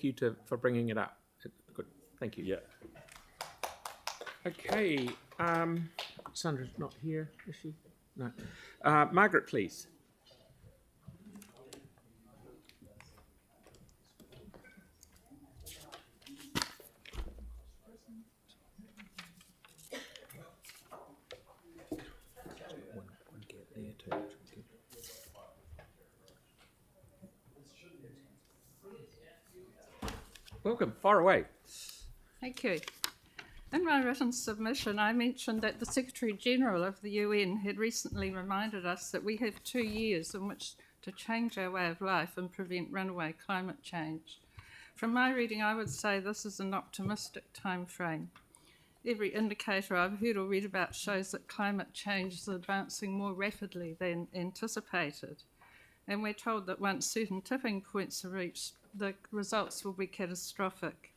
you for bringing it up. Good, thank you. Yeah. Okay, Sandra's not here, is she? No. Margaret, please. Welcome, far away. Thank you. In my written submission, I mentioned that the Secretary-General of the UN had recently reminded us that we have 2 years in which to change our way of life and prevent runaway climate change. From my reading, I would say this is an optimistic time frame. Every indicator I've heard or read about shows that climate change is advancing more rapidly than anticipated. And we're told that once certain tipping points are reached, the results will be catastrophic.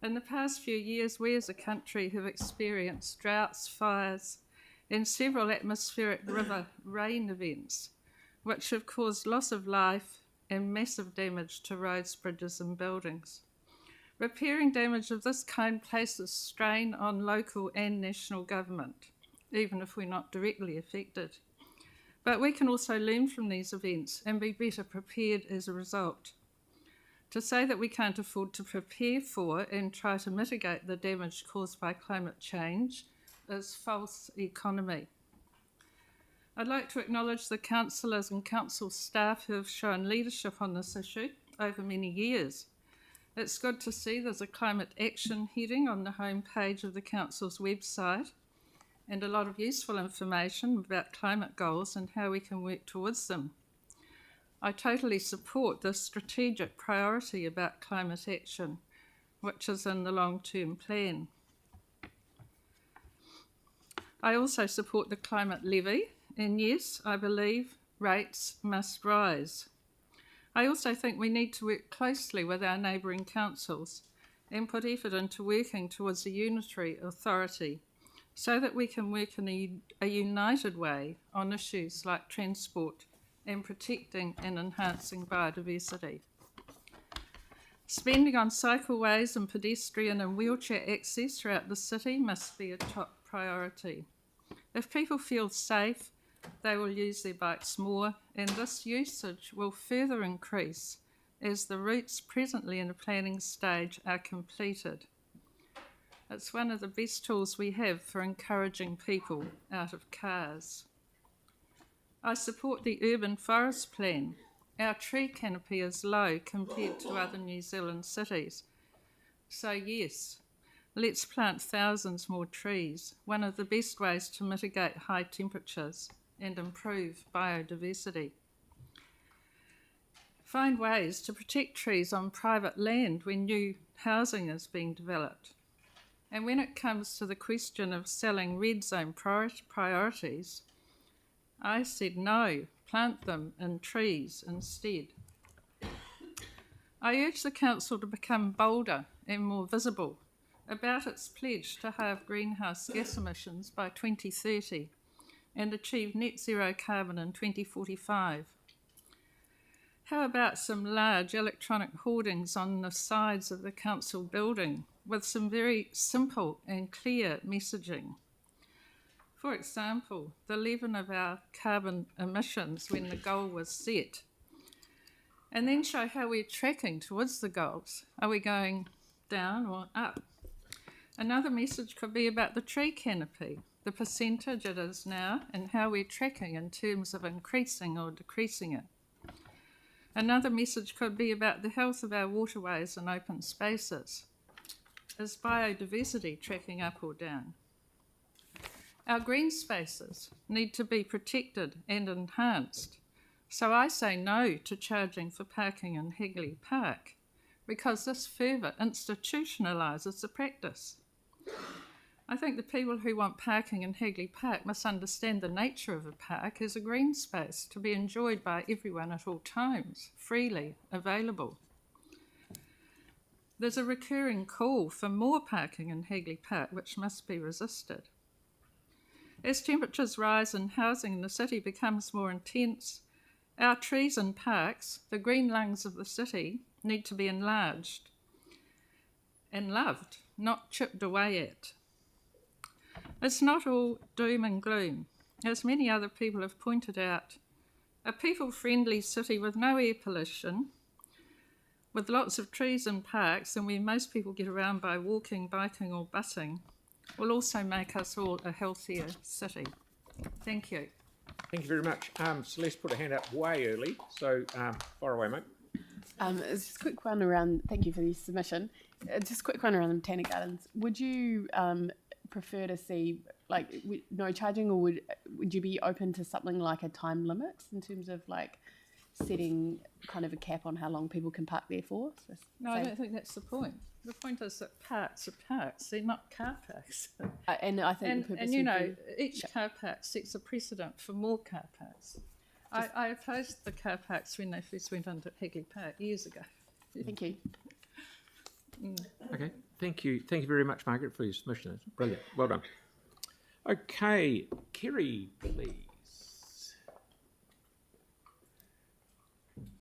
In the past few years, we as a country have experienced droughts, fires, and several atmospheric river rain events, which have caused loss of life and massive damage to roads, bridges, and buildings. Repairing damage of this kind places strain on local and national government, even if we're not directly affected. But we can also learn from these events and be better prepared as a result. To say that we can't afford to prepare for and try to mitigate the damage caused by climate change is false economy. I'd like to acknowledge the councillors and council staff who have shown leadership on this issue over many years. It's good to see there's a climate action heading on the homepage of the council's website and a lot of useful information about climate goals and how we can work towards them. I totally support the strategic priority about climate action, which is in the long-term plan. I also support the climate levy, and yes, I believe rates must rise. I also think we need to work closely with our neighbouring councils and put effort into working towards a unitary authority so that we can work in a united way on issues like transport and protecting and enhancing biodiversity. Spending on cycleways and pedestrian and wheelchair access throughout the city must be a top priority. If people feel safe, they will use their bikes more, and this usage will further increase as the routes presently in the planning stage are completed. It's one of the best tools we have for encouraging people out of cars. I support the urban forest plan. Our tree canopy is low compared to other New Zealand cities. So yes, let's plant thousands more trees, one of the best ways to mitigate high temperatures and improve biodiversity. Find ways to protect trees on private land when new housing is being developed. And when it comes to the question of selling red zone priorities, I said no, plant them in trees instead. I urge the Council to become bolder and more visible about its pledge to halve greenhouse gas emissions by 2030 and achieve net zero carbon in 2045. How about some large electronic hoardings on the sides of the council building with some very simple and clear messaging? For example, the level of our carbon emissions when the goal was set, and then show how we're tracking towards the goals. Are we going down or up? Another message could be about the tree canopy, the percentage it is now, and how we're tracking in terms of increasing or decreasing it. Another message could be about the health of our waterways and open spaces. Is biodiversity tracking up or down? Our green spaces need to be protected and enhanced. So I say no to charging for parking in Hagley Park because this further institutionalises the practice. I think the people who want parking in Hagley Park must understand the nature of a park as a green space to be enjoyed by everyone at all times, freely available. There's a recurring call for more parking in Hagley Park, which must be resisted. As temperatures rise and housing in the city becomes more intense, our trees and parks, the green lungs of the city, need to be enlarged and loved, not chipped away at. It's not all doom and gloom. As many other people have pointed out, a people-friendly city with no air pollution, with lots of trees and parks, and where most people get around by walking, biking or busing, will also make us all a healthier city. Thank you. Thank you very much. Celeste put a hand up way early, so far away, mate. It's just a quick one around, thank you for the submission. Just a quick one around the Botanic Gardens. Would you prefer to see like no charging, or would you be open to something like a time limit in terms of like setting kind of a cap on how long people can park there for? So No, say- I don't think that's the point. The point is that parks are parks, they're not car parks. and I think the purpose And you would know, be- each car park sets a precedent for more car parks. I opposed the car parks when they first went under Hickey Park years ago. Thank you. Okay, thank you. Thank you very much, Margaret, for your submission. It's brilliant. Well done. Okay, Kerry, please.